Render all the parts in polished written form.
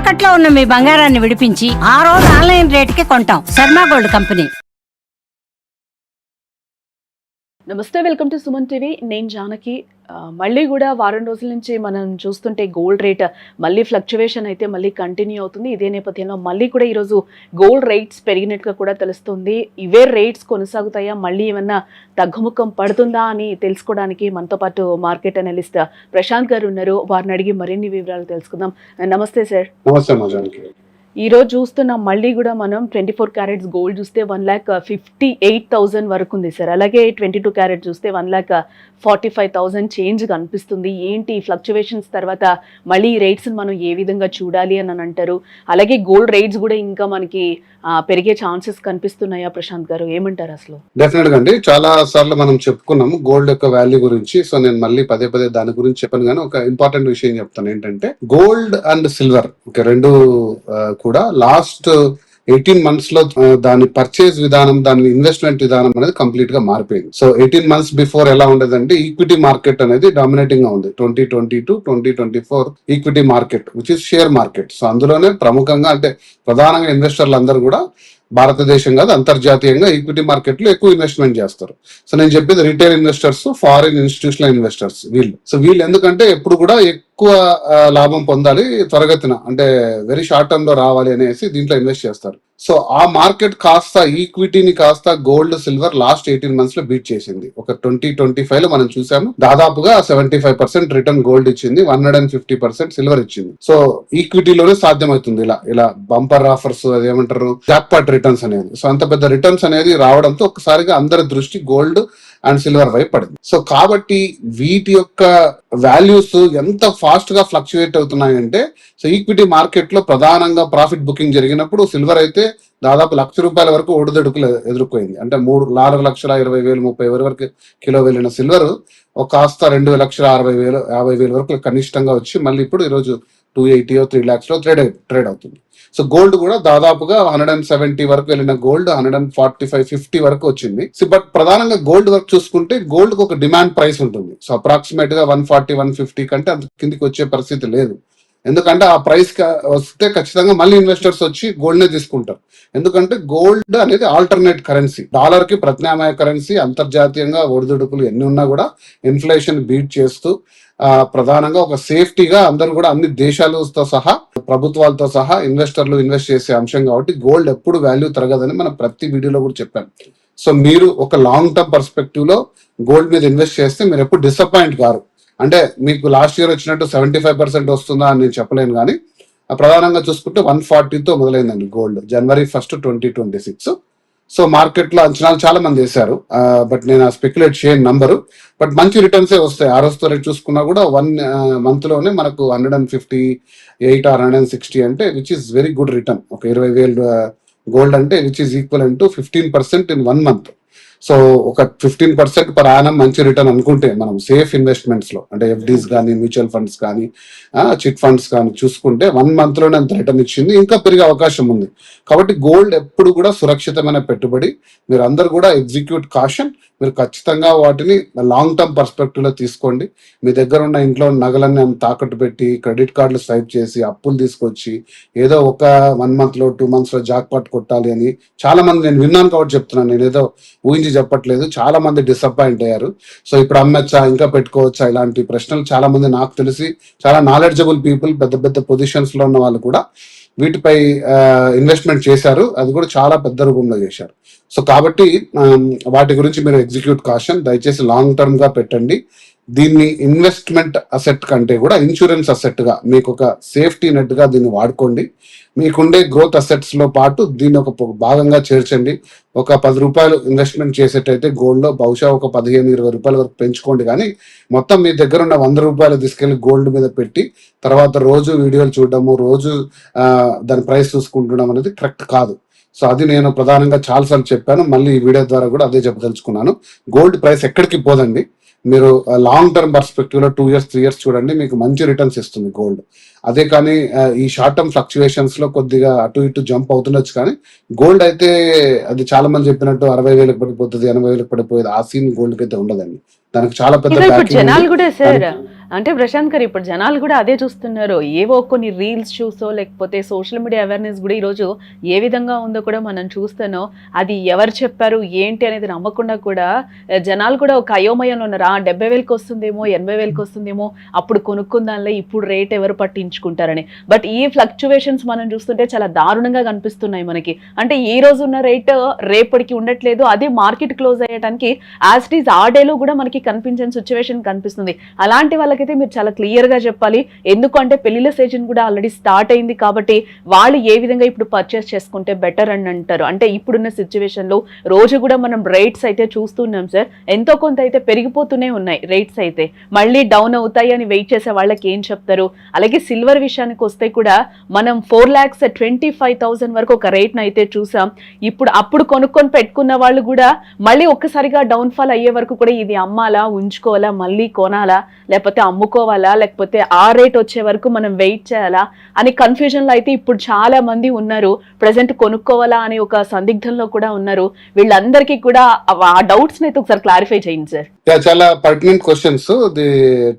తాకట్లో ఉన్న మీ బంగారాన్ని విడిపించి ఆ రోజు ఆన్లైన్ రేటుకి కొంటాం. Sharma gold company. నమస్తే, వెల్కమ్ టు సుమన్ టీవీ. నేను జానకి. మళ్ళీ కూడా వారం రోజుల నుంచి మనం చూస్తుంటే గోల్డ్ రేట్ మళ్ళీ ఫ్లక్చువేషన్ అయితే మళ్ళీ కంటిన్యూ అవుతుంది. ఇదే నేపథ్యంలో మళ్ళీ కూడా ఈరోజు గోల్డ్ రేట్స్ పెరిగినట్టుగా కూడా తెలుస్తుంది. ఇవే రేట్స్ కొనసాగుతాయా, మళ్ళీ ఏమన్నా తగ్గుముఖం పడుతుందా అని తెలుసుకోవడానికి మనతో పాటు మార్కెట్ అనలిస్ట్ ప్రశాంత్ గారు ఉన్నారు. వారిని అడిగి మరిన్ని వివరాలు తెలుసుకుందాం. నమస్తే సార్. నమస్తే. ఈ రోజు చూస్తున్నాం మళ్ళీ కూడా మనం 24 క్యారెట్స్ గోల్డ్ చూస్తే 1,58,000 వరకు ఉంది సార్. అలాగే 22 క్యారెట్ చూస్తే 1,45,000 చేంజ్ కనిపిస్తుంది. ఏంటి ఫ్లక్చువేషన్స్ తర్వాత మళ్ళీ ఈ రేట్స్ మనం ఏ విధంగా చూడాలి అని అంటారు? అలాగే గోల్డ్ రేట్స్ కూడా ఇంకా మనకి పెరిగే ఛాన్సెస్ కనిపిస్తున్నాయా ప్రశాంత్ గారు, ఏమంటారు అసలు? డెఫినెట్ గా అండి, చాలా సార్లు మనం చెప్పుకున్నాము గోల్డ్ యొక్క వాల్యూ గురించి. సో నేను మళ్ళీ పదే దాని గురించి చెప్పాను, కానీ ఒక ఇంపార్టెంట్ విషయం చెప్తాను. ఏంటంటే గోల్డ్ అండ్ సిల్వర్ రెండు కూడా లాస్ట్ 18 months లో దాని పర్చేజ్ విధానం, దాని ఇన్వెస్ట్మెంట్ విధానం అనేది కంప్లీట్ గా మారిపోయింది. సో 18 months బిఫోర్ ఎలా ఉండేదంటే ఈక్విటీ మార్కెట్ అనేది డామినేటింగ్ గా ఉంది. 2022-2024 equity market which is share market. So అందులోనే ప్రముఖంగా అంటే ప్రధానంగా ఇన్వెస్టర్లు అందరూ కూడా భారతదేశం కాదు అంతర్జాతీయంగా ఈక్విటీ మార్కెట్ లో ఎక్కువ ఇన్వెస్ట్మెంట్ చేస్తారు. సో నేను చెప్పేది retail investors, foreign institutional investors వీళ్ళు ఎందుకంటే ఎప్పుడు కూడా ఎక్కువ లాభం పొందాలి త్వరగతిన, అంటే వెరీ షార్ట్ టర్మ్ లో రావాలి అనేసి దీంట్లో ఇన్వెస్ట్ చేస్తారు. సో ఆ మార్కెట్ కాస్త ఈక్విటీని కాస్త గోల్డ్ సిల్వర్ లాస్ట్ 18 months లో బీట్ చేసింది. ఒక 2025 లో మనం చూసాము దాదాపుగా 75% రిటర్న్ గోల్డ్ ఇచ్చింది, 150% సిల్వర్ ఇచ్చింది. సో ఈక్విటీలోనే సాధ్యమవుతుంది ఇలా బంపర్ ఆఫర్స్, అదేమంటారు జాక్పాట్ రిటర్న్స్ అనేది. సో అంత పెద్ద రిటర్న్స్ అనేది రావడంతో ఒక్కసారిగా అందరి దృష్టి గోల్డ్ అండ్ సిల్వర్ వైపు పడింది. సో కాబట్టి వీటి యొక్క వాల్యూస్ ఎంత ఫాస్ట్ గా ఫ్లక్చుయేట్ అవుతున్నాయంటే, సో ఈక్విటీ మార్కెట్ లో ప్రధానంగా ప్రాఫిట్ బుకింగ్ జరిగినప్పుడు సిల్వర్ అయితే దాదాపు ₹1,00,000 వరకు ఒడిదొడుకులు ఎదుర్కొంది. అంటే 4,20,000-30,000 వరకు కిలో వెళ్ళిన సిల్వర్ ఒక కాస్త 2,60,000-50,000 వరకు కనిష్టంగా వచ్చి మళ్ళీ ఇప్పుడు ఈరోజు 280 or 3 lakhs లో ట్రేడ్ అవుతుంది. సో గోల్డ్ కూడా దాదాపుగా 170 వరకు వెళ్ళిన గోల్డ్ 145-50 వరకు వచ్చింది. బట్ ప్రధానంగా గోల్డ్ వరకు చూసుకుంటే గోల్డ్ కు ఒక డిమాండ్ ప్రైస్ ఉంటుంది. సో అప్రాక్సిమేట్ గా 140-150 కంటే అంత కిందికి వచ్చే పరిస్థితి లేదు. ఎందుకంటే ఆ ప్రైస్ వస్తే ఖచ్చితంగా మళ్ళీ ఇన్వెస్టర్స్ వచ్చి గోల్డ్ నే తీసుకుంటారు. ఎందుకంటే గోల్డ్ అనేది ఆల్టర్నేట్ కరెన్సీ, డాలర్ కి ప్రత్యామ్నాయ కరెన్సీ. అంతర్జాతీయంగా ఒడిదుడుకులు ఎన్ని ఉన్నా కూడా ఇన్ఫ్లేషన్ బీట్ చేస్తూ ప్రధానంగా ఒక సేఫ్టీగా అందరూ కూడా అన్ని దేశాలతో సహా ప్రభుత్వాలతో సహా ఇన్వెస్టర్లు ఇన్వెస్ట్ చేసే అంశం కాబట్టి గోల్డ్ ఎప్పుడు వాల్యూ తరగదని మనం ప్రతి వీడియోలో కూడా చెప్పాను. సో మీరు ఒక లాంగ్ టర్మ్ పర్స్పెక్టివ్ లో గోల్డ్ మీద ఇన్వెస్ట్ చేస్తే మీరు ఎప్పుడు డిసప్పాయింట్ కారు. అంటే మీకు లాస్ట్ ఇయర్ వచ్చినట్టు 75% వస్తుందా అని నేను చెప్పలేను, కానీ ప్రధానంగా చూసుకుంటే 140తో మొదలైందండి gold January 1st, 2026. So market లో అంచనాలు చాలా మంది వేశారు, బట్ నేను స్పెక్యులేట్ చేయని నంబరు. బట్ మంచి రిటర్న్స్ వస్తాయి. ఆ రోజుతో రేట్ చూసుకున్నా కూడా 1 month లోనే మనకు 158 or 160 అంటే which is very good return. ఒక 20,000 గోల్డ్ అంటే which is equal to 15% in 1 month. So ఒక 15% పర్ యానం మంచి రిటర్న్ అనుకుంటే మనం సేఫ్ ఇన్వెస్ట్మెంట్స్ లో, అంటే FDs కానీ మ్యూచువల్ ఫండ్స్ కానీ చిట్ ఫండ్స్ కానీ చూసుకుంటే 1 month లోనే అంత రిటర్న్ ఇచ్చింది, ఇంకా పెరిగే అవకాశం ఉంది. కాబట్టి గోల్డ్ ఎప్పుడు కూడా సురక్షితమైన పెట్టుబడి. మీరు అందరు కూడా ఎగ్జిక్యూట్ కాషన్. మీరు ఖచ్చితంగా వాటిని లాంగ్ టర్మ్ పర్స్పెక్టివ్ లో తీసుకోండి. మీ దగ్గర ఉన్న ఇంట్లో నగలన్నీ తాకట్టు పెట్టి క్రెడిట్ కార్డులు స్వైప్ చేసి అప్పులు తీసుకొచ్చి ఏదో ఒక 1 month లో 2 months లో జాక్పాట్ కొట్టాలి అని చాలా మంది, నేను విన్నాను కాబట్టి చెప్తున్నాను, నేను ఏదో ఊహించి చెప్పట్లేదు, చాలా మంది డిసప్పాయింట్ అయ్యారు. సో ఇప్పుడు అమ్మచ్చా, ఇంకా పెట్టుకోవచ్చా, ఇలాంటి ప్రశ్నలు చాలా మంది, నాకు తెలిసి చాలా నాలెడ్జబుల్ పీపుల్, పెద్ద పొజిషన్స్ లో ఉన్న వాళ్ళు కూడా వీటిపై ఇన్వెస్ట్మెంట్ చేశారు. అది కూడా చాలా పెద్ద రూపంలో చేశారు. సో కాబట్టి వాటి గురించి మీరు ఎగ్జిక్యూట్ కాషన్. దయచేసి లాంగ్ టర్మ్ గా పెట్టండి. దీన్ని ఇన్వెస్ట్మెంట్ అసెట్ కంటే కూడా ఇన్సూరెన్స్ అసెట్ గా, మీకు ఒక సేఫ్టీ నెట్ గా దీన్ని వాడుకోండి. మీకుండే గ్రోత్ అసెట్స్ లో పాటు దీన్ని ఒక భాగంగా చేర్చండి. ఒక ₹10 ఇన్వెస్ట్మెంట్ చేసేటైతే గోల్డ్ లో బహుశా ఒక ₹15-20 వరకు పెంచుకోండి. కానీ మొత్తం మీ దగ్గర ఉన్న ₹100 తీసుకెళ్లి గోల్డ్ మీద పెట్టి తర్వాత రోజు వీడియోలు చూడడము, రోజు దాని ప్రైస్ చూసుకుంటడం అనేది కరెక్ట్ కాదు. సో అది నేను ప్రధానంగా చాలాసార్లు చెప్పాను, మళ్ళీ ఈ వీడియో ద్వారా కూడా అదే చెప్పదలుచుకున్నాను. గోల్డ్ ప్రైస్ ఎక్కడికి పోదండి. మీరు లాంగ్ టర్మ్ పర్స్పెక్టివ్ లో 2 years 3 years చూడండి, మీకు మంచి రిటర్న్స్ ఇస్తుంది గోల్డ్. అదే కానీ ఈ షార్ట్ టర్మ్ ఫ్లక్చువేషన్స్ లో కొద్దిగా అటు ఇటు జంప్ అవుతుండొచ్చు, కానీ గోల్డ్ అయితే అది చాలా మంది చెప్పినట్టు 60,000 పడిపోతుంది, 80,000 పడిపోయేది, ఆ సీన్ గోల్డ్ కి అయితే ఉండదండి. దానికి చాలా పెద్ద జనాలు కూడా సార్ అంటే ప్రశాంత్ గారు ఇప్పుడు జనాలు కూడా అదే చూస్తున్నారు. ఏవో కొన్ని రీల్స్ చూసో లేకపోతే సోషల్ మీడియా అవేర్నెస్ కూడా ఈరోజు ఏ విధంగా ఉందో కూడా మనం చూస్తానో, అది ఎవరు చెప్పారు ఏంటి అనేది నమ్మకుండా కూడా జనాలు కూడా ఒక అయోమయంలో ఉన్నారు. 70,000కి వస్తుందేమో, 80,000కి వస్తుందేమో, అప్పుడు కొనుక్కుందాంలే, ఇప్పుడు రేట్ ఎవరు పట్టించుకుంటారని. బట్ ఈ ఫ్లక్చువేషన్స్ మనం చూస్తుంటే చాలా దారుణంగా కనిపిస్తున్నాయి మనకి. అంటే ఈ రోజు ఉన్న రేట్ రేపటికి ఉండట్లేదు, అదే మార్కెట్ క్లోజ్ అయ్యడానికి యాజ్ ఇట్ ఈస్ ఆ డేలో కూడా మనకి కనిపించని సిచ్యువేషన్ కనిపిస్తుంది. అలాంటి వాళ్ళకైతే మీరు చాలా క్లియర్ గా చెప్పాలి. ఎందుకంటే పెళ్లిళ్ళ సీజన్ కూడా ఆల్రెడీ స్టార్ట్ అయింది కాబట్టి వాళ్ళు ఏ విధంగా ఇప్పుడు పర్చేస్ చేసుకుంటే బెటర్ అని అంటారు. అంటే ఇప్పుడున్న సిచ్యువేషన్ లో రోజు కూడా మనం రేట్స్ అయితే చూస్తున్నాం సార్, ఎంతో కొంత అయితే పెరిగిపోతూనే ఉన్నాయి రేట్స్ అయితే. మళ్ళీ డౌన్ అవుతాయి అని వెయిట్ చేసే వాళ్ళకి ఏం చెప్తారు? అలాగే సిల్వర్ విషయానికి వస్తే కూడా మనం 4,25,000 వరకు ఒక రేట్ అయితే చూసాం. ఇప్పుడు అప్పుడు కొనుక్కొని పెట్టుకున్న వాళ్ళు కూడా మళ్ళీ ఒక్కసారిగా డౌన్ ఫాల్ అయ్యే వరకు కూడా ఇది అమ్మాలా, ఉంచుకోవాలా, మళ్ళీ కొనాలా, లేకపోతే అమ్ముకోవాలా, లేకపోతే ఆ రేట్ వచ్చే వరకు మనం వెయిట్ చేయాలా అని కన్ఫ్యూజన్ లో అయితే ఇప్పుడు చాలా మంది ఉన్నారు. ప్రెసెంట్ కొనుక్కోవాలా అని ఒక సందిగ్ధంలో కూడా ఉన్నారు. వీళ్ళందరికీ కూడా ఆ డౌట్స్ అయితే ఒకసారి క్లారిఫై చేయండి సార్. చాలా పర్టినెంట్ క్వశ్చన్స్. ఇది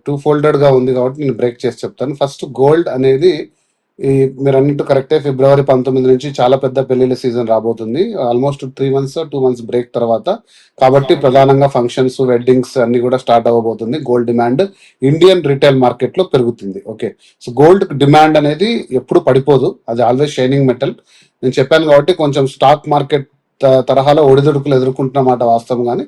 టూ ఫోల్డెడ్ గా ఉంది కాబట్టి నేను బ్రేక్ చేసి చెప్తాను. ఫస్ట్, గోల్డ్ అనేది మీరు అన్నట్టు కరెక్టే, ఫిబ్రవరి 19 నుంచి చాలా పెద్ద పెళ్లిళ్ళ సీజన్ రాబోతుంది. ఆల్మోస్ట్ 3 months 2 months బ్రేక్ తర్వాత. కాబట్టి ప్రధానంగా ఫంక్షన్స్, వెడ్డింగ్స్ అన్ని కూడా స్టార్ట్ అవ్వబోతుంది. Gold demand Indian retail market లో పెరుగుతుంది. ఓకే, సో గోల్డ్ డిమాండ్ అనేది ఎప్పుడు పడిపోదు, అది ఆల్వేస్ షైనింగ్ మెటల్. నేను చెప్పాను కాబట్టి కొంచెం స్టాక్ మార్కెట్ తరహాలో ఒడిదుడుకులు ఎదుర్కొంటున్న మాట వాస్తవం, కానీ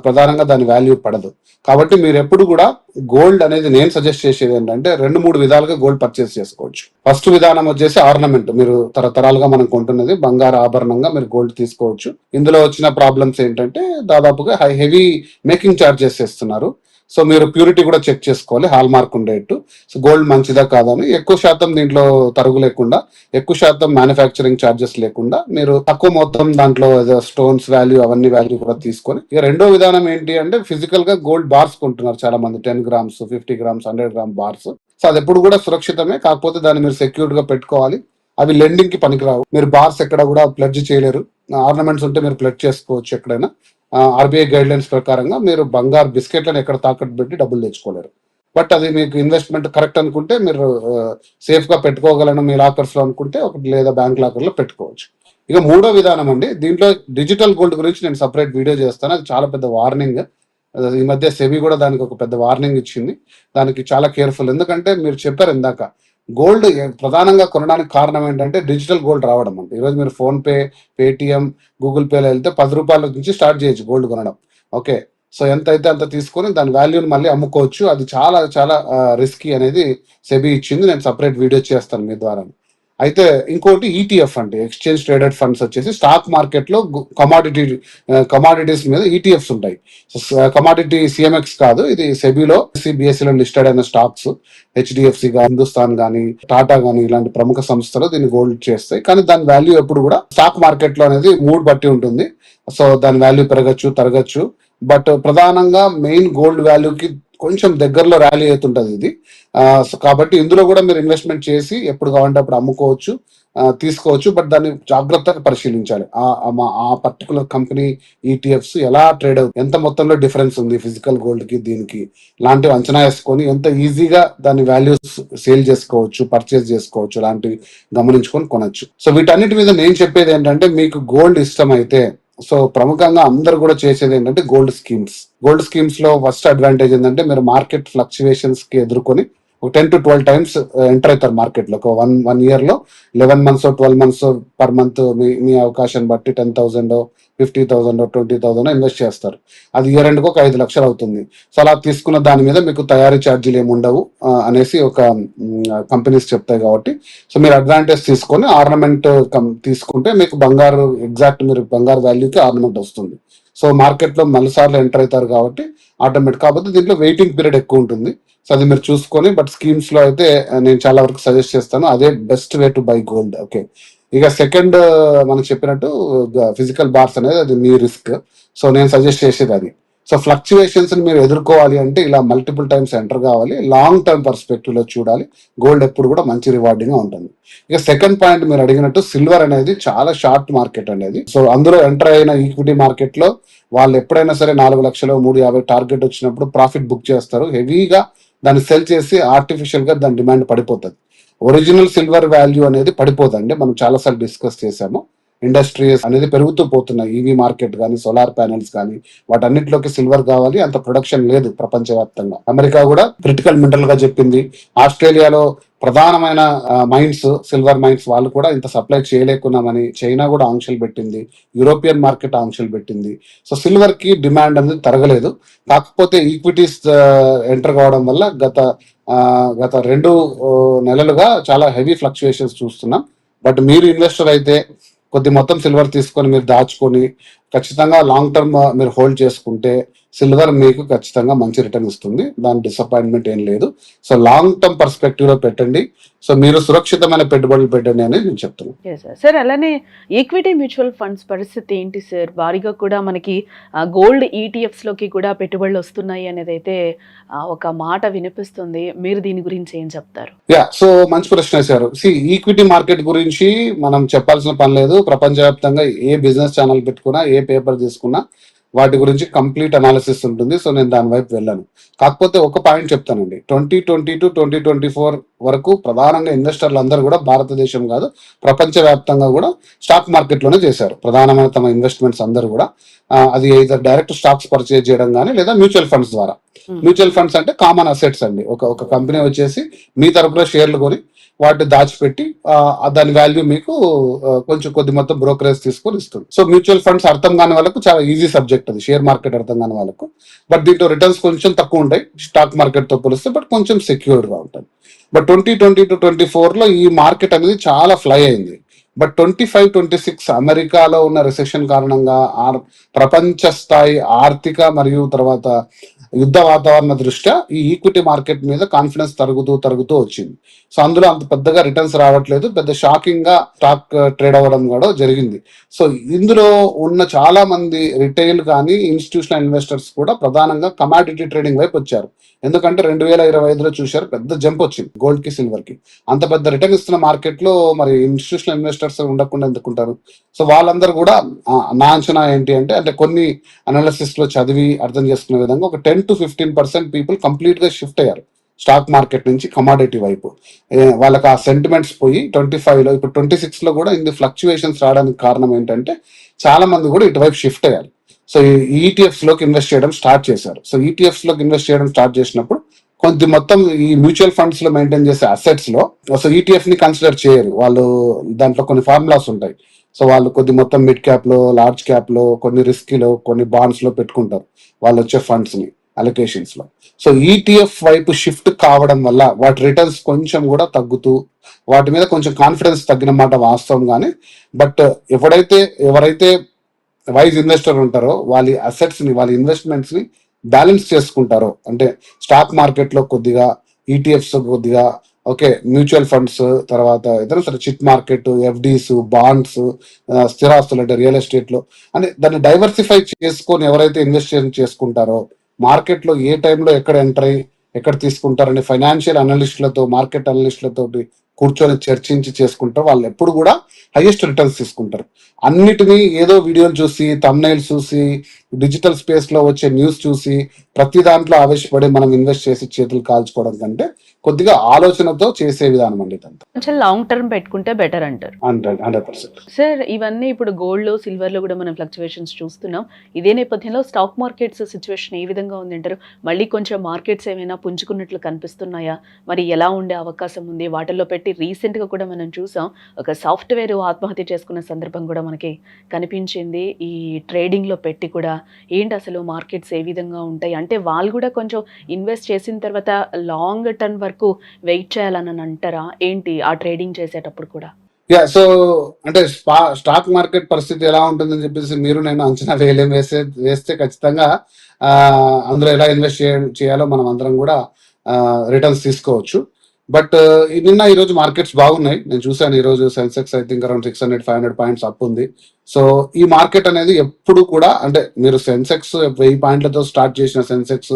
ప్రధానంగా దాని వాల్యూ పడదు. కాబట్టి మీరు ఎప్పుడు కూడా గోల్డ్ అనేది నేను సజెస్ట్ చేసేది ఏంటంటే 2-3 విధాలుగా గోల్డ్ పర్చేస్ చేసుకోవచ్చు. ఫస్ట్ విధానం వచ్చేసి ఆర్నమెంట్. మీరు తరతరాలుగా మనం కొంటున్నది బంగారు ఆభరణంగా మీరు గోల్డ్ తీసుకోవచ్చు. ఇందులో వచ్చిన ప్రాబ్లమ్స్ ఏంటంటే దాదాపుగా హెవీ మేకింగ్ ఛార్జెస్ చేస్తున్నారు. సో మీరు ప్యూరిటీ కూడా చెక్ చేసుకోవాలి, హాల్ మార్క్ ఉండేట్టు. సో గోల్డ్ మంచిదా కాదని. ఎక్కువ శాతం దీంట్లో తరుగు లేకుండా, ఎక్కువ శాతం మ్యానుఫ్యాక్చరింగ్ ఛార్జెస్ లేకుండా మీరు తక్కువ మొత్తం దాంట్లో స్టోన్స్ వాల్యూ అవన్నీ వాల్యూ కూడా తీసుకొని. ఇక రెండో విధానం ఏంటి అంటే ఫిజికల్ గా గోల్డ్ బార్స్ కొంటున్నారు చాలా మంది, 10 grams, 50 grams, 100 gram bars. So అది ఎప్పుడు కూడా సురక్షితమే, కాకపోతే దాన్ని మీరు సెక్యూర్డ్ గా పెట్టుకోవాలి. అవి లెండింగ్ కి పనికిరావు. మీరు బార్స్ ఎక్కడ కూడా ప్లెడ్జ్ చేయలేరు. ఆర్నమెంట్స్ ఉంటే మీరు ప్లెడ్జ్ చేసుకోవచ్చు ఎక్కడైనా. ఆర్బీఐ గైడ్ లైన్స్ ప్రకారంగా మీరు బంగారు బిస్కెట్లను ఎక్కడ తాకట్టు పెట్టి డబ్బులు తెచ్చుకోలేరు. బట్ అది మీకు ఇన్వెస్ట్మెంట్ కరెక్ట్ అనుకుంటే మీరు సేఫ్ గా పెట్టుకోగలను మీ లాకర్స్ లో అనుకుంటే ఒకటి లేదా బ్యాంక్ లాకర్ లో పెట్టుకోవచ్చు. ఇక మూడో విధానం అండి, దీంట్లో డిజిటల్ గోల్డ్ గురించి నేను సపరేట్ వీడియో చేస్తాను. అది చాలా పెద్ద వార్నింగ్. ఈ మధ్య సెబీ కూడా దానికి ఒక పెద్ద వార్నింగ్ ఇచ్చింది. దానికి చాలా కేర్ఫుల్. ఎందుకంటే మీరు చెప్పారు ఇందాక, గోల్డ్ ప్రధానంగా కొనడానికి కారణం ఏంటంటే డిజిటల్ గోల్డ్ రావడం. అంటే ఈరోజు మీరు ఫోన్ పే, పేటిఎం, గూగుల్ పేలో వెళ్తే 10 రూపాయల నుంచి స్టార్ట్ చేయొచ్చు గోల్డ్ కొనడం. ఓకే, సో ఎంత అయితే అంత తీసుకొని దాని వాల్యూని మళ్ళీ అమ్ముకోవచ్చు. అది చాలా చాలా రిస్కీ అనేది సెబీ ఇచ్చింది. నేను సపరేట్ వీడియో చేస్తాను మీ ద్వారా. అయితే ఇంకోటి ఈటీఎఫ్ అంటే ఎక్స్చేంజ్ ట్రేడెడ్ ఫండ్స్ వచ్చేసి స్టాక్ మార్కెట్ లో కమాడిటీస్ మీద ఈటీఎఫ్స్ ఉంటాయి. కమాడిటీ సిఎంఎక్స్ కాదు, ఇది సెబీలో బిఎస్సిలో లిస్టెడ్ అయిన స్టాక్స్. హెచ్డిఎఫ్సి గా, హిందుస్థాన్ గానీ, టాటా గానీ ఇలాంటి ప్రముఖ సంస్థలు దీన్ని గోల్డ్ చేస్తాయి. కానీ దాని వాల్యూ ఎప్పుడు కూడా స్టాక్ మార్కెట్ లో అనేది మూడ్ బట్టి ఉంటుంది. సో దాని వాల్యూ పెరగచ్చు, తరగచ్చు. బట్ ప్రధానంగా మెయిన్ గోల్డ్ వాల్యూకి కొంచెం దగ్గరలో ర్యాలీ అవుతుంటది ఇది. కాబట్టి ఇందులో కూడా మీరు ఇన్వెస్ట్మెంట్ చేసి ఎప్పుడు కావాలంటే అప్పుడు అమ్ముకోవచ్చు, తీసుకోవచ్చు. బట్ దాన్ని జాగ్రత్తగా పరిశీలించాలి. ఆ పర్టికులర్ కంపెనీ ఈటీఎఫ్స్ ఎలా ట్రేడ్ అవుతుంది, ఎంత మొత్తంలో డిఫరెన్స్ ఉంది ఫిజికల్ గోల్డ్ కి దీనికి, లాంటివి అంచనా వేసుకొని ఎంత ఈజీగా దాని వాల్యూస్ సేల్ చేసుకోవచ్చు, పర్చేస్ చేసుకోవచ్చు, లాంటివి గమనించుకొని కొనొచ్చు. సో వీటన్నిటి మీద నేను చెప్పేది ఏంటంటే, మీకు గోల్డ్ ఇష్టం అయితే, సో ప్రముఖంగా అందరు కూడా చేసేది ఏంటంటే గోల్డ్ స్కీమ్స్. గోల్డ్ స్కీమ్స్ లో ఫస్ట్ అడ్వాంటేజ్ ఏంటంటే మీరు మార్కెట్ ఫ్లక్చువేషన్స్ కి ఎదుర్కొని ఒక 10 to 12 times ఎంటర్ అవుతారు మార్కెట్ లో. ఒక వన్ ఇయర్ లో 11 months 12 months పర్ మంత్ మీ అవకాశం బట్టి 10,000 50,000 20,000 ఇన్వెస్ట్ చేస్తారు. అది ఇయర్ ఎండ్కి ఒక 5 లక్షలు అవుతుంది. సో అలా తీసుకున్న దాని మీద మీకు తయారీ ఛార్జీలు ఏమి ఉండవు అనేసి ఒక కంపెనీస్ చెప్తాయి. కాబట్టి సో మీరు అడ్వాంటేజ్ తీసుకొని ఆర్నమెంట్ తీసుకుంటే మీకు బంగారు ఎగ్జాక్ట్ మీరు బంగారు వాల్యూకి ఆర్నమెంట్ వస్తుంది. సో మార్కెట్ లో మళ్ళీసార్లు ఎంటర్ అవుతారు కాబట్టి ఆటోమేటిక్. కాకపోతే దీంట్లో వెయిటింగ్ పీరియడ్ ఎక్కువ ఉంటుంది. సో అది మీరు చూసుకొని, బట్ స్కీమ్స్ లో అయితే నేను చాలా వరకు సజెస్ట్ చేస్తాను, అదే best way to buy gold. Okay, ఇక సెకండ్ మనం చెప్పినట్టు ఫిజికల్ బార్స్ అనేది అది మీ రిస్క్. సో నేను సజెస్ట్ చేసేది అది. సో ఫ్లక్చువేషన్స్ మీరు ఎదుర్కోవాలి అంటే ఇలా మల్టిపుల్ టైమ్స్ ఎంటర్ కావాలి, లాంగ్ టర్మ్ పర్స్పెక్టివ్ లో చూడాలి. గోల్డ్ ఎప్పుడు కూడా మంచి రివార్డింగ్ గా ఉంటుంది. ఇక సెకండ్ పాయింట్ మీరు అడిగినట్టు సిల్వర్ అనేది చాలా షార్ట్ మార్కెట్ అనేది. సో అందులో ఎంటర్ అయిన ఈక్విటీ మార్కెట్ లో వాళ్ళు ఎప్పుడైనా సరే 4 లక్షలు 350 టార్గెట్ వచ్చినప్పుడు ప్రాఫిట్ బుక్ చేస్తారు. హెవీగా దాన్ని సెల్ చేసి ఆర్టిఫిషియల్ గా దాని డిమాండ్ పడిపోతుంది. ఒరిజినల్ సిల్వర్ వాల్యూ అనేది పడిపోదండి. మనం చాలాసార్లు డిస్కస్ చేసాము. ఇండస్ట్రీస్ అనేది పెరుగుతూ పోతున్నాయి. ఈవీ మార్కెట్ కానీ, సోలార్ ప్యానెల్స్ కానీ, వాటన్నిటిలోకి సిల్వర్ కావాలి. అంత ప్రొడక్షన్ లేదు ప్రపంచవ్యాప్తంగా. అమెరికా కూడా క్రిటికల్ మినరల్ గా చెప్పింది. ఆస్ట్రేలియాలో ప్రధానమైన మైన్స్, సిల్వర్ మైన్స్, వాళ్ళు కూడా ఇంత సప్లై చేయలేకున్నామని చైనా కూడా ఆంక్షలు పెట్టింది. యూరోపియన్ మార్కెట్ ఆంక్షలు పెట్టింది. సో సిల్వర్ కి డిమాండ్ అనేది తరగలేదు. కాకపోతే ఈక్విటీస్ ఎంటర్ కావడం వల్ల గత 2 నెలలుగా చాలా హెవీ ఫ్లక్చుయేషన్స్ చూస్తున్నాం. బట్ మీరు ఇన్వెస్టర్ అయితే కొద్ది మొత్తం సిల్వర్ తీసుకొని మీరు దాచుకొని ఖచ్చితంగా లాంగ్ టర్మ్ మీరు హోల్డ్ చేసుకుంటే సిల్వర్ మీకు ఖచ్చితంగా మంచి రిటర్న్ ఇస్తుంది. దాని డిసప్పాయింట్మెంట్ ఏం లేదు. సో లాంగ్ టర్మ్ పర్స్పెక్టివ్ లో పెట్టండి. సో మీరు సురక్షితమైన పెట్టుబడులు పెట్టండి అని నేను చెప్తున్నాను. సార్ అలానే ఈక్విటీ మ్యూచువల్ ఫండ్స్ పరిస్థితి ఏంటి సార్? భారీగా కూడా మనకి గోల్డ్ ఈటీఎఫ్స్ లోకి కూడా పెట్టుబడులు వస్తున్నాయి అనేది అయితే ఒక మాట వినిపిస్తుంది. మీరు దీని గురించి ఏం చెప్తారు? సో మంచి ప్రశ్న వేశారు. ఈక్విటీ మార్కెట్ గురించి మనం చెప్పాల్సిన పని లేదు. ప్రపంచవ్యాప్తంగా ఏ బిజినెస్ ఛానల్ పెట్టుకున్నా, ఏ పేపర్ తీసుకున్నా వాటి గురించి కంప్లీట్ అనాలిసిస్ ఉంటుంది. సో నేను దాని వైపు వెళ్ళాను. కాకపోతే ఒక పాయింట్ చెప్తానండి. 2020 to 2024 వరకు ప్రధానంగా ఇన్వెస్టర్లు అందరూ కూడా భారతదేశం కాదు, ప్రపంచవ్యాప్తంగా కూడా స్టాక్ మార్కెట్ లోనే చేశారు. ప్రధానమైన తమ ఇన్వెస్ట్మెంట్స్ అందరూ కూడా అది ఇదర్ డైరెక్ట్ స్టాక్స్ పర్చేజ్ చేయడం కానీ, లేదా మ్యూచువల్ ఫండ్స్ ద్వారా. మ్యూచువల్ ఫండ్స్ అంటే కామన్ అసెట్స్ అండి. ఒక కంపెనీ వచ్చేసి మీ తరపున షేర్లు కొని వాటిని దాచిపెట్టి దాని వాల్యూ మీకు కొద్ది మొత్తం బ్రోకరేజ్ తీసుకొని ఇస్తుంది. సో మ్యూచువల్ ఫండ్స్ అర్థం కాని వాళ్ళకు చాలా ఈజీ సబ్జెక్ట్ అది. షేర్ మార్కెట్ అర్థం కాని వాళ్ళకు. బట్ దీంట్లో రిటర్న్స్ కొంచెం తక్కువ ఉంటాయి స్టాక్ మార్కెట్ తో పోలిస్తే, బట్ కొంచెం సెక్యూర్డ్ గా ఉంటుంది. బట్ 2020 to 2024 లో ఈ మార్కెట్ అనేది చాలా ఫ్లై అయింది. బట్ 25-26 అమెరికాలో ఉన్న రిసెషన్ కారణంగా ప్రపంచ స్థాయి ఆర్థిక మరియు తర్వాత యుద్ధ వాతావరణ దృష్ట్యా ఈ ఈక్విటీ మార్కెట్ మీద కాన్ఫిడెన్స్ తరుగుతూ వచ్చింది. సో అందులో అంత పెద్దగా రిటర్న్స్ రావట్లేదు. పెద్ద షాకింగ్ గా స్టాక్ ట్రేడ్ అవ్వడం కూడా జరిగింది. సో ఇందులో ఉన్న చాలా మంది రిటైల్ కానీ, ఇన్స్టిట్యూషనల్ ఇన్వెస్టర్స్ కూడా ప్రధానంగా కమాడిటీ ట్రేడింగ్ వైపు వచ్చారు. ఎందుకంటే 2025లో చూశారు పెద్ద జంప్ వచ్చింది గోల్డ్ కి, సిల్వర్ కి. అంత పెద్ద రిటర్న్ ఇస్తున్న మార్కెట్ లో మరి ఇన్స్టిట్యూషనల్ ఇన్వెస్టర్స్ ఉండకుండా ఎందుకుంటారు? సో వాళ్ళందరూ కూడా నా అంచనా ఏంటి అంటే కొన్ని అనాలిసిస్ లో చదివి అర్థం చేసుకునే విధంగా ఒక 10 to 15% పీపుల్ కంప్లీట్ గా షిఫ్ట్ అయ్యారు స్టాక్ మార్కెట్ నుంచి కమాడిటీ వైపు. వాళ్ళకి ఆ సెంటిమెంట్స్ పోయి 25లో, ఇప్పుడు 26లో కూడా ఇన్ని ఫ్లక్చుయేషన్స్ రావడానికి కారణం ఏంటంటే చాలా మంది కూడా ఇటువైపు షిఫ్ట్ అయ్యారు. సో ఈటీఎఫ్స్ లోకి ఇన్వెస్ట్ చేయడం స్టార్ట్ చేశారు. సో ఈటీఎఫ్స్ లోకి ఇన్వెస్ట్ చేయడం స్టార్ట్ చేసినప్పుడు కొంత మొత్తం ఈ మ్యూచువల్ ఫండ్స్ లో మెయింటైన్ చేసే అసెట్స్ లో సో ఈటీఎఫ్ ని కన్సిడర్ చేయరు వాళ్ళు. దాంట్లో కొన్ని ఫార్ములాస్ ఉంటాయి. సో వాళ్ళు కొద్ది మొత్తం మిడ్ క్యాప్ లో, లార్జ్ క్యాప్ లో, కొన్ని రిస్క్ లో, కొన్ని బాండ్స్ లో పెట్టుకుంటారు వాళ్ళు వచ్చే ఫండ్స్ ని అలొకేషన్స్ లో. సో ఈటీఎఫ్ వైపు షిఫ్ట్ కావడం వల్ల వాటి రిటర్న్స్ కొంచెం కూడా తగ్గుతూ, వాటి మీద కొంచెం కాన్ఫిడెన్స్ తగ్గిన మాట వాస్తవం. కానీ బట్ ఎవరైతే వైజ్ ఇన్వెస్టర్ ఉంటారో వాళ్ళ అసెట్స్ ని, వాళ్ళ ఇన్వెస్ట్మెంట్స్ ని బ్యాలెన్స్ చేసుకుంటారో, అంటే స్టాక్ మార్కెట్ లో కొద్దిగా, ఈటీఎఫ్స్ కొద్దిగా, ఓకే మ్యూచువల్ ఫండ్స్, తర్వాత ఏదైనా సరే చిట్ మార్కెట్, ఎఫ్డీస్, బాండ్స్, స్థిరాస్తులు అంటే రియల్ ఎస్టేట్ లో, అంటే దాన్ని డైవర్సిఫై చేసుకొని ఎవరైతే ఇన్వెస్ట్ చేసుకుంటారో మార్కెట్ లో ఏ టైంలో ఎక్కడ ఎంటర్ అయ్యి ఎక్కడ తీసుకుంటారని ఫైనాన్షియల్ అనలిస్టులతో, మార్కెట్ అనలిస్టులతో కూర్చొని చర్చించి చేసుకుంటారు, వాళ్ళు ఎప్పుడు కూడా హైయెస్ట్ రిటర్న్స్ తీసుకుంటారు. అన్నిటినీ ఏదో వీడియోలు చూసి, థంబ్నెయిల్స్ చూసి, డిజిటల్ స్పేస్ లో వచ్చే న్యూస్ చూసి ప్రతి దాంట్లో ఆవేశపడి మనం ఇన్వెస్ట్ చేసి చేతులు కాల్చుకోవడం కంటే కొద్దిగా ఆలోచనతో చేసే విధానం అండి ఇదంతా. కొంచెం లాంగ్ టర్మ్ పెట్టుకుంటే బెటర్ అంటారు. 100%. సార్ ఇవన్నీ ఇప్పుడు గోల్డ్ లో, సిల్వర్ లో కూడా మనం ఫ్లక్చువేషన్స్ చూస్తున్నాం. ఇదే నేపథ్యంలో స్టాక్ మార్కెట్స్ సిచ్యువేషన్ ఏ విధంగా ఉంది అంటారు? మళ్ళీ కొంచెం మార్కెట్స్ ఏమైనా పుంజుకున్నట్లు కనిపిస్తున్నాయా? మరి ఎలా ఉండే అవకాశం ఉంది? వాటిల్లో పెట్టి రీసెంట్ గా కూడా మనం చూసాం, ఒక సాఫ్ట్వేర్ ఆత్మహత్య చేసుకున్న సందర్భం కూడా మనకి కనిపించింది. ఈ ట్రేడింగ్ లో పెట్టి కూడా ఏంటి అసలు మార్కెట్స్ ఏ విధంగా ఉంటాయి అంటే, వాళ్ళు కూడా కొంచెం ఇన్వెస్ట్ చేసిన తర్వాత లాంగ్ టర్మ్ వరకు వెయిట్ చేయాలని అంటారా ఏంటి ఆ ట్రేడింగ్ చేసేటప్పుడు కూడా? సో అంటే స్టాక్ మార్కెట్ పరిస్థితి ఎలా ఉంటుందని చెప్పేసి మీరు నేను అంచనా వేస్తే ఖచ్చితంగా అందులో ఎలా ఇన్వెస్ట్ చేయాలో మనం అందరం కూడా రిటర్న్స్ తీసుకోవచ్చు. బట్ నిన్న ఈ రోజు మార్కెట్స్ బాగున్నాయి. నేను చూసాను ఈ రోజు Sensex I think around 600-500 points up ఉంది. సో ఈ మార్కెట్ అనేది ఎప్పుడు కూడా అంటే మీరు సెన్సెక్స్ 1000 పాయింట్లతో స్టార్ట్ చేసిన సెన్సెక్స్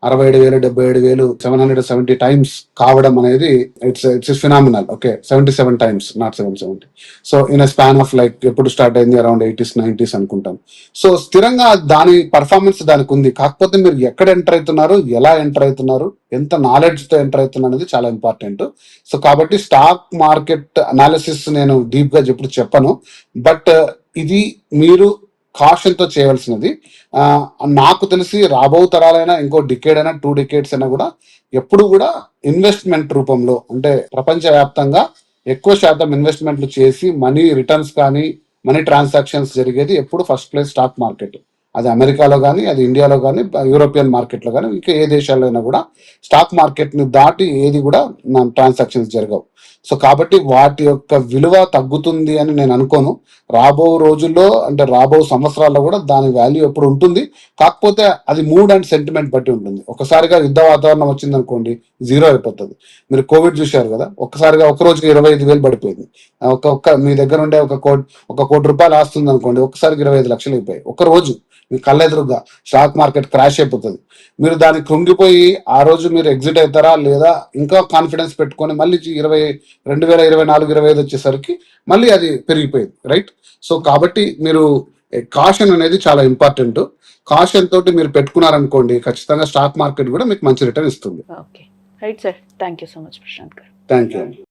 67,000 77,000 770 టైమ్స్ కావడం అనేది it's phenomenal. Okay, 77 times, not 770. So in span of like ఎప్పుడు స్టార్ట్ అయింది, అరౌండ్ 80s 90s అనుకుంటాను. సో స్థిరంగా దాని పర్ఫార్మెన్స్ దానికి ఉంది. కాకపోతే మీరు ఎక్కడ ఎంటర్ అవుతున్నారు, ఎలా ఎంటర్ అవుతున్నారు, ఎంత నాలెడ్జ్ తో ఎంటర్ అవుతున్నారు అనేది చాలా ఇంపార్టెంట్. సో కాబట్టి స్టాక్ మార్కెట్ అనాలిసిస్ నేను డీప్ గా ఎప్పుడు చెప్పను, బట్ ఇది మీరు కాషన్ తో చేయవలసినది. నాకు తెలిసి రాబో తరాలైనా ఇంకో డికేడ్ అయినా 2 decades అయినా కూడా ఎప్పుడు కూడా ఇన్వెస్ట్మెంట్ రూపంలో అంటే ప్రపంచవ్యాప్తంగా ఎక్కువ శాతం ఇన్వెస్ట్మెంట్లు చేసి మనీ రిటర్న్స్ కానీ మనీ ట్రాన్సాక్షన్స్ జరిగేది ఎప్పుడు ఫస్ట్ ప్లేస్ స్టాక్ మార్కెట్. అది అమెరికాలో కానీ, అది ఇండియాలో కానీ, యూరోపియన్ మార్కెట్లో కానీ, ఇంకా ఏ దేశాల్లో అయినా కూడా స్టాక్ మార్కెట్ ని దాటి ఏది కూడా ట్రాన్సాక్షన్స్ జరగవు. సో కాబట్టి వాటి యొక్క విలువ తగ్గుతుంది అని నేను అనుకోను. రాబో రోజుల్లో అంటే రాబో సంవత్సరాల్లో కూడా దాని వాల్యూ ఎప్పుడు ఉంటుంది. కాకపోతే అది మూడ్ అండ్ సెంటిమెంట్ బట్టి ఉంటుంది. ఒకసారిగా యుద్ధ వాతావరణం వచ్చింది అనుకోండి, జీరో అయిపోతుంది. మీరు కోవిడ్ చూశారు కదా, ఒక్కసారిగా ఒక రోజుకి 25,000 పడిపోయింది. మీ దగ్గర ఉండే ఒక కోటి రూపాయలు ఆస్తుంది అనుకోండి, ఒక్కసారికి 25 లక్షలు అయిపోయాయి ఒక రోజు. మీ కళ్ళెదురుగా స్టాక్ మార్కెట్ క్రాష్ అయిపోతుంది. మీరు దానికి కృంగిపోయి ఆ రోజు మీరు ఎగ్జిట్ అవుతారా లేదా ఇంకా కాన్ఫిడెన్స్ పెట్టుకొని మళ్ళీ 2024 25 వచ్చేసరికి మళ్ళీ అది పెరిగిపోయింది, రైట్? సో కాబట్టి మీరు కాషన్ అనేది చాలా ఇంపార్టెంట్. కాషన్ తోటి మీరు పెట్టుకున్నారనుకోండి, ఖచ్చితంగా స్టాక్ మార్కెట్ కూడా మీకు మంచి రిటర్న్ ఇస్తుంది. Okay, right sir. Thank you so much Prashanth garu. Thank you.